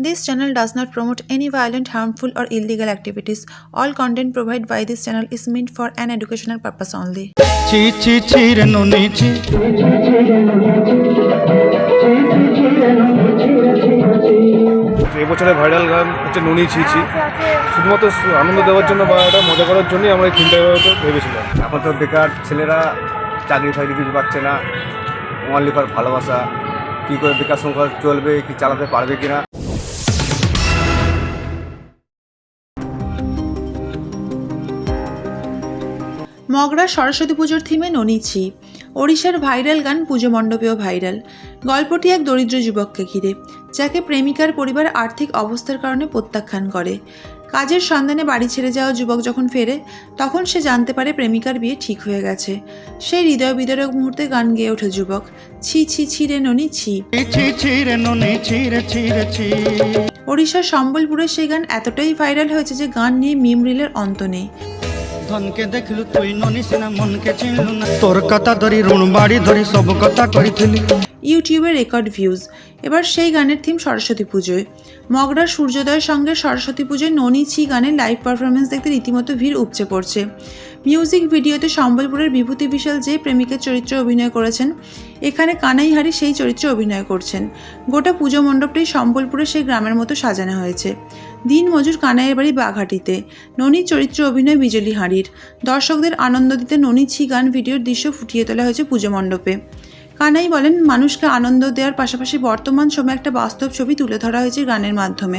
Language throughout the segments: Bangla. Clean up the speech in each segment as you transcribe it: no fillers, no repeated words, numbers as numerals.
This channel does not promote any violent, harmful, or illegal activities. All content provided by this channel is meant for an educational purpose only. এবছরের ভাইরাল গান হচ্ছে ননি ছিছি। শুধুমাত্র আনন্দ দেওয়ার জন্য বা এটা মজা করার জন্যই আমরা এই থিমটা ভেবেছিলাম। এখন তো বেকার ছেলেরা চাকরি ফাকরি কিছু পাচ্ছে না, অনলি ফর ভালোবাসা। কী করে বেকার সংসার চলবে, কি চালাতে পারবে কিনা। মগরা সরস্বতী পুজোর থিমে ননিছি। ওড়িশার ভাইরাল গান পুজো মণ্ডপেও ভাইরাল। গল্পটি এক দরিদ্র যুবককে ঘিরে, যাকে প্রেমিকার পরিবার আর্থিক অবস্থার কারণে প্রত্যাখ্যান করে। কাজের সন্ধানে বাড়ি ছেড়ে যাওয়া যুবক যখন ফেরে, তখন সে জানতে পারে প্রেমিকার বিয়ে ঠিক হয়ে গেছে। সেই হৃদয় বিদারক মুহূর্তে গান গেয়ে ওঠে যুবক, ছি ছি ছি রে ননি ছি। ওড়িশার সম্বলপুরে সেই গান এতটাই ভাইরাল হয়েছে যে গান নিয়ে মিম রিলের অন্ত নেই। ধনকে দেখলু তুই ননি সিনা মনকে চিনলু না, তোর কথা ধরি ঋণ বাড়ি ধরি সব কথা করিছিলি। ইউটিউবে রেকর্ড ভিউজ। এবার সেই গানের থিম সরস্বতী পুজোয়। মগরার সূর্যোদয়ের সঙ্গে সরস্বতী পুজোয় ননি ছি গানের লাইভ পারফরমেন্স দেখতে রীতিমতো ভিড় উপচে পড়ছে। মিউজিক ভিডিওতে সম্বলপুরের বিভূতি বিশাল যে প্রেমিকের চরিত্রে অভিনয় করেছেন, এখানে কানাই হারি সেই চরিত্রে অভিনয় করছেন। গোটা পুজো মণ্ডপটাই সম্বলপুরের সেই গ্রামের মতো সাজানো হয়েছে। দিন মজুর কানাইয়ের বাড়ি বাঘাটিতে। ননির চরিত্রে অভিনয় বিজলি হাঁড়ির। দর্শকদের আনন্দ দিতে ননি ছি গান ভিডিওর দৃশ্য ফুটিয়ে তোলা হয়েছে পুজো মণ্ডপে। কানাই বলেন, মানুষকে আনন্দ দেওয়ার পাশাপাশি বর্তমান সময়ে একটা বাস্তব ছবি তুলে ধরা হয়েছে গানের মাধ্যমে।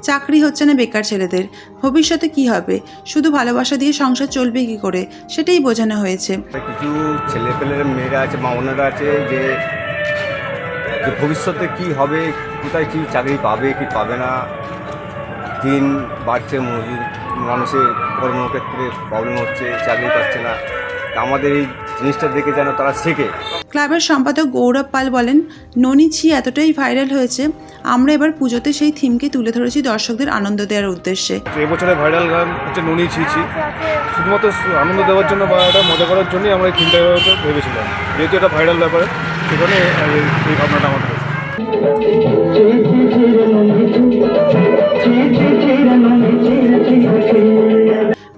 চাকরি হচ্ছে না বেকার ছেলেদের, ভবিষ্যতে কি হবে, শুধু ভালোবাসা দিয়ে সংসার চলবে কি করে, সেটাই বোঝানো হয়েছে। কিছু ছেলেপেলের মেয়েরা আছে, মা বোনেরা আছে, যে ভবিষ্যতে কি হবে, কোথায় কি চাকরি পাবে কি পাবে না। দিন বাড়ছে, মজুর মানুষের কর্মক্ষেত্রে প্রবলেম হচ্ছে, চাকরি পাচ্ছে না। আমাদের এই জিনিসটা দেখে যেন তারা শেখে। ক্লাবের সম্পাদক গৌরব পাল বলেন, ননি ছি এতটাই ভাইরাল হয়েছে, আমরা এবার পুজোতে সেই থিমকে তুলে ধরেছি দর্শকদের আনন্দ দেওয়ার উদ্দেশ্যে। এবছরের ভাইরাল গান হচ্ছে ননি ছিছি। শুধুমাত্র আনন্দ দেওয়ার জন্য বা এটা মজা করার জন্যই আমরা এই থিমটা ভেবেছিলাম। যেহেতু এটা ভাইরাল ব্যাপারে, সেখানে এই ভাবনাটা আমাদের হয়েছে।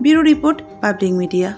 Bureau report, public media.